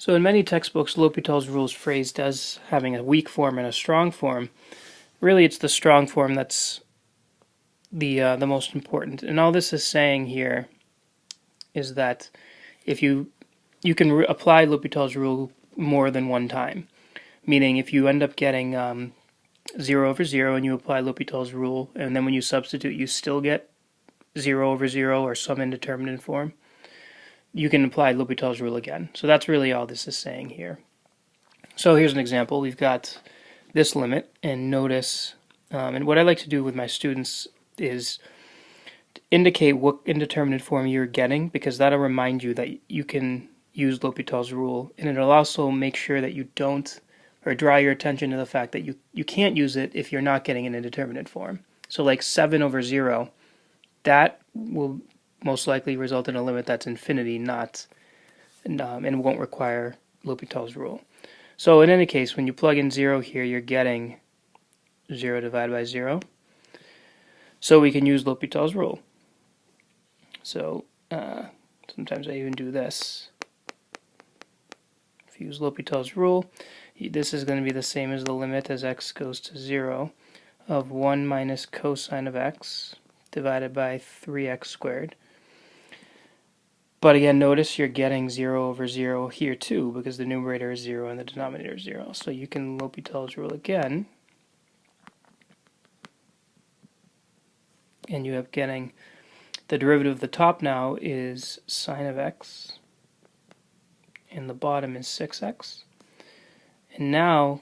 So in many textbooks, L'Hopital's rule is phrased as having a weak form and a strong form. Really, it's the strong form that's the most important. And all this is saying here is that if you can apply L'Hopital's rule more than one time, meaning if you end up getting 0 over 0 and you apply L'Hopital's rule, and then when you substitute you still get 0 over 0 or some indeterminate form, you can apply L'Hopital's rule again. So that's really all this is saying here. So here's an example. We've got this limit, and notice, and what I like to do with my students is to indicate what indeterminate form you're getting, because that'll remind you that you can use L'Hopital's rule, and it'll also make sure that you don't, or draw your attention to the fact that you can't use it if you're not getting an indeterminate form. So like 7 over 0, that will most likely result in a limit that's infinity, not and won't require L'Hopital's rule. So in any case, when you plug in 0 here, you're getting 0 divided by 0. So we can use L'Hopital's rule. So sometimes I even do this. If you use L'Hopital's rule, this is going to be the same as the limit as x goes to 0 of 1 minus cosine of x divided by 3x squared. But again, notice you're getting 0 over 0 here too, because the numerator is 0 and the denominator is 0. So you can L'Hopital's rule again, and you have getting the derivative of the top now is sine of x, and the bottom is 6x. And now,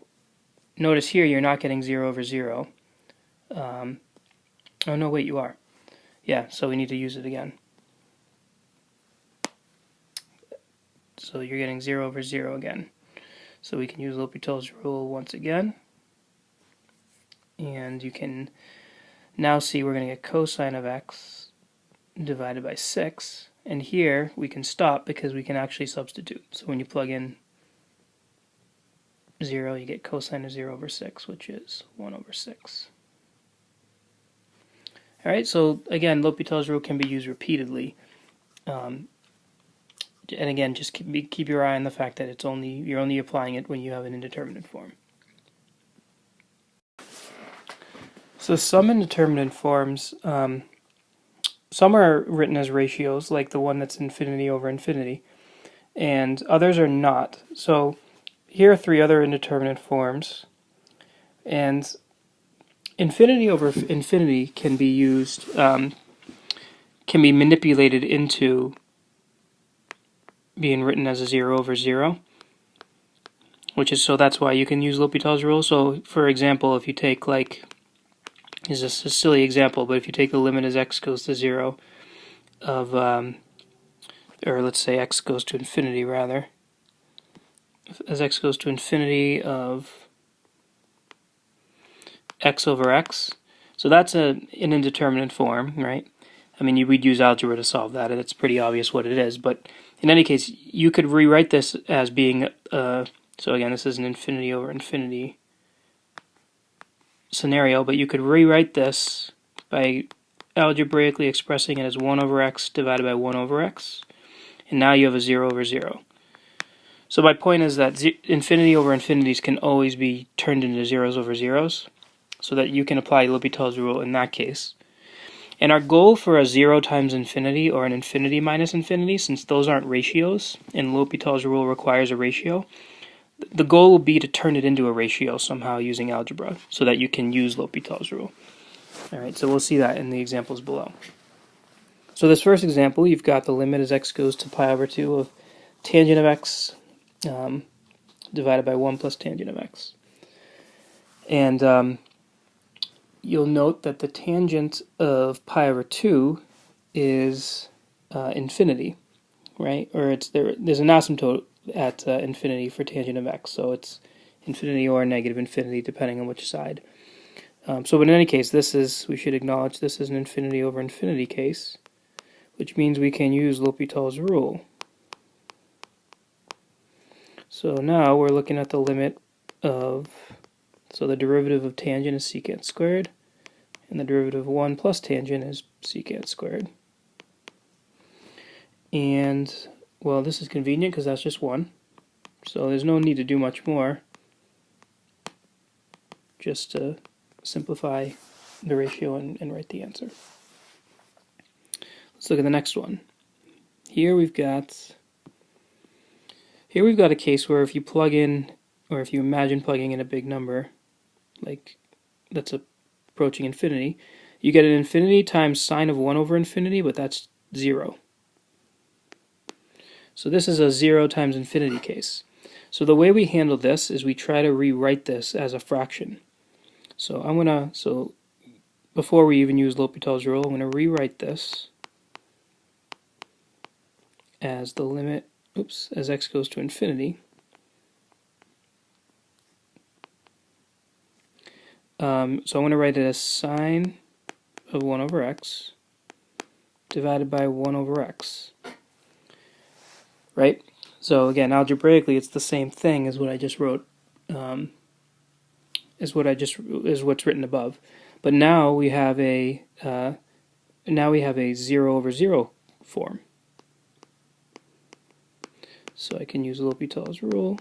notice here you're not getting 0 over 0. Oh no, wait, you are. Yeah, so we need to use it again. So you're getting 0 over 0 again. So we can use L'Hopital's rule once again. And you can now see we're going to get cosine of x divided by 6. And here we can stop because we can actually substitute. So when you plug in 0, you get cosine of 0 over 6, which is 1 over 6. Alright, so again, L'Hopital's rule can be used repeatedly. And again, just keep your eye on the fact that you're only applying it when you have an indeterminate form. So some indeterminate forms, some are written as ratios, like the one that's infinity over infinity, and others are not. So here are 3 other indeterminate forms, and infinity over infinity can be used, can be manipulated into being written as a 0 over 0, so that's why you can use L'Hopital's rule. So for example, if you take this is a silly example, but if you take the limit as x goes to 0 of, or let's say x goes to infinity rather, as x goes to infinity of x over x, so that's an indeterminate form, right? I mean, we'd use algebra to solve that, and it's pretty obvious what it is, but in any case, you could rewrite this as being, so again, this is an infinity over infinity scenario, but you could rewrite this by algebraically expressing it as 1 over x divided by 1 over x, and now you have a 0 over 0. So my point is that infinity over infinities can always be turned into zeros over zeros, so that you can apply L'Hopital's rule in that case. And our goal for a 0 times infinity or an infinity minus infinity, since those aren't ratios, and L'Hopital's rule requires a ratio, the goal will be to turn it into a ratio somehow using algebra, so that you can use L'Hopital's rule. Alright, so we'll see that in the examples below. So this first example, you've got the limit as x goes to pi over 2 of tangent of x divided by 1 plus tangent of x. And you'll note that the tangent of pi over 2 is infinity, right? Or there's an asymptote at infinity for tangent of x, so it's infinity or negative infinity depending on which side. But in any case, we should acknowledge this is an infinity over infinity case, which means we can use L'Hopital's rule. So now we're looking at the limit of, so the derivative of tangent is secant squared, and the derivative of 1 plus tangent is secant squared. And, well, this is convenient because that's just 1. So there's no need to do much more, just to simplify the ratio and write the answer. Let's look at the next one. Here we've got a case where if you plug in, or if you imagine plugging in a big number, like that's approaching infinity, you get an infinity times sine of 1 over infinity, but that's 0. So this is a 0 times infinity case. So the way we handle this is we try to rewrite this as a fraction. So before we even use L'Hopital's rule, I'm going to rewrite this as the limit, as x goes to infinity. So I'm going to write it as sine of 1 over x divided by 1 over x. Right? So again, algebraically, it's the same thing as what I just wrote, is what's written above. But now we have a 0 over 0 form. So I can use L'Hopital's rule.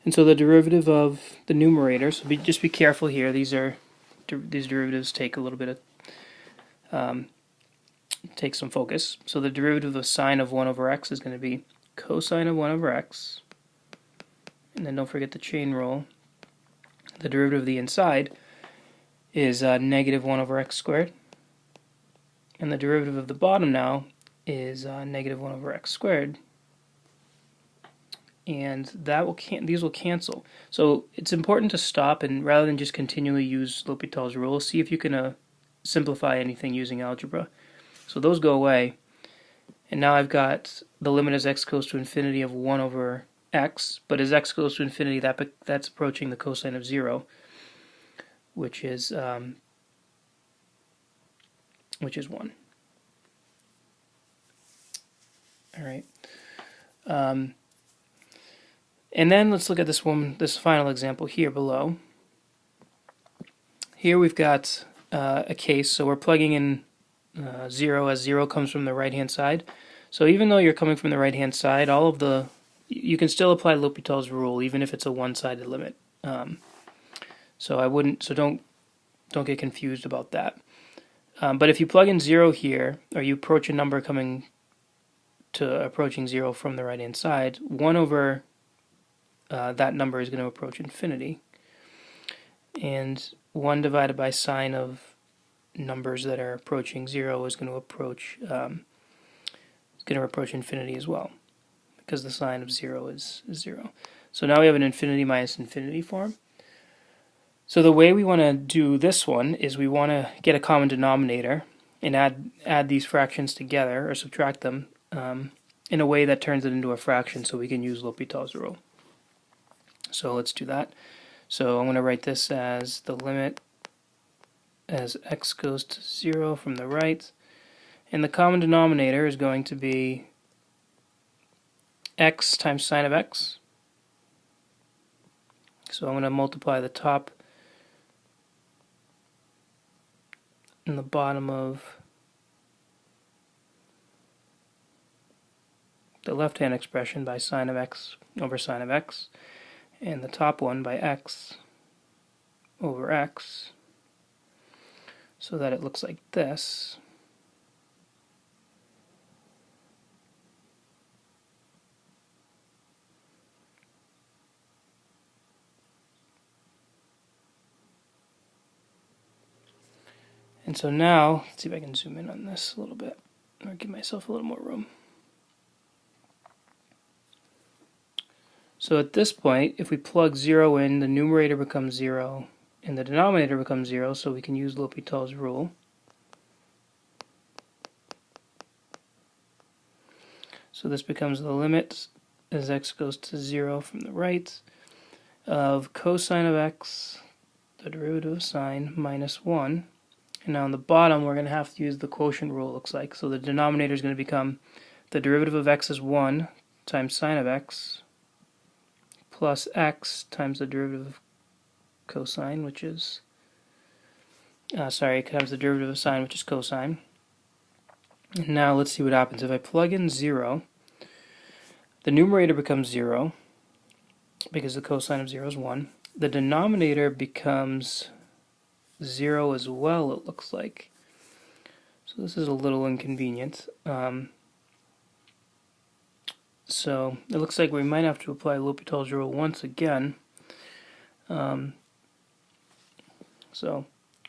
And so the derivative of the numerator, so just be careful here, these derivatives take a little bit of, take some focus. So the derivative of sine of 1 over x is going to be cosine of 1 over x. And then don't forget the chain rule. The derivative of the inside is negative 1 over x squared. And the derivative of the bottom now is negative 1 over x squared. And these will cancel. So it's important to stop and rather than just continually use L'Hopital's rule, see if you can simplify anything using algebra. So those go away. And now I've got the limit as x goes to infinity of 1 over x. But as x goes to infinity, that's approaching the cosine of 0, which is 1. All right. And then let's look at this final example here below. Here we've got a case, so we're plugging in 0 as 0 comes from the right-hand side. So even though you're coming from the right-hand side, you can still apply L'Hopital's rule even if it's a one-sided limit. So don't get confused about that. But if you plug in 0 here, or you approach a number approaching 0 from the right-hand side, 1 over that number is going to approach infinity. And 1 divided by sine of numbers that are approaching 0 is going to approach infinity as well, because the sine of 0 is 0. So now we have an infinity minus infinity form. So the way we want to do this one is we want to get a common denominator and add these fractions together, or subtract them, in a way that turns it into a fraction so we can use L'Hopital's rule. So let's do that. So I'm going to write this as the limit as x goes to 0 from the right. And the common denominator is going to be x times sine of x. So I'm going to multiply the top and the bottom of the left-hand expression by sine of x over sine of x, and the top one by x over x, so that it looks like this. And so now, let's see if I can zoom in on this a little bit, or give myself a little more room. So at this point, if we plug 0 in, the numerator becomes 0, and the denominator becomes 0, so we can use L'Hopital's rule. So this becomes the limit as x goes to 0 from the right of cosine of x, the derivative of sine, minus 1. And now on the bottom, we're going to have to use the quotient rule, it looks like. So the denominator is going to become the derivative of x is 1 times sine of x plus x times the derivative of cosine, which is, times the derivative of sine, which is cosine. And now let's see what happens. If I plug in 0, the numerator becomes 0, because the cosine of 0 is 1. The denominator becomes 0 as well, it looks like. So this is a little inconvenient. So it looks like we might have to apply L'Hopital's rule once again. So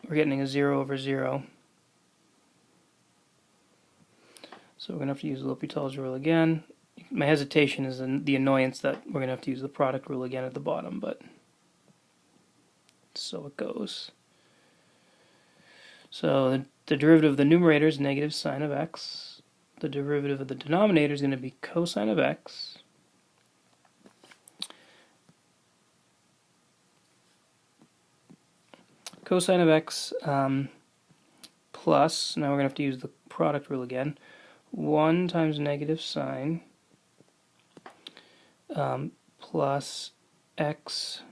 we're getting a 0 over 0. So we're going to have to use L'Hopital's rule again. My hesitation is the annoyance that we're going to have to use the product rule again at the bottom, but so it goes. So the derivative of the numerator is negative sine of x. The derivative of the denominator is going to be cosine of x. Cosine of x plus, now we're going to have to use the product rule again, 1 times negative sine plus x,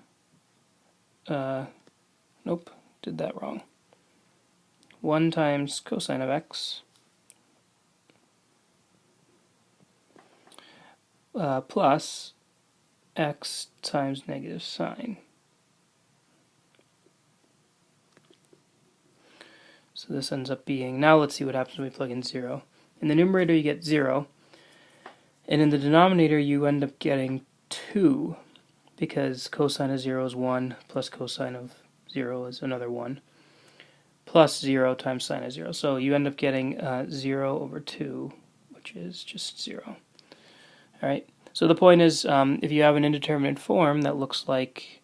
nope, did that wrong. 1 times cosine of x plus x times negative sine. So this ends up being, now let's see what happens when we plug in 0. In the numerator you get 0, and in the denominator you end up getting 2, because cosine of 0 is 1, plus cosine of 0 is another 1, plus 0 times sine of 0. So you end up getting 0 over 2, which is just 0. Alright, so the point is, if you have an indeterminate form that looks like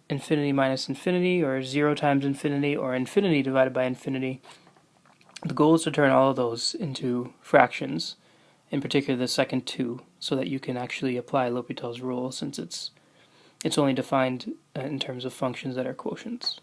infinity minus infinity, or 0 times infinity, or infinity divided by infinity, the goal is to turn all of those into fractions, in particular the second two, so that you can actually apply L'Hopital's rule, since it's only defined in terms of functions that are quotients.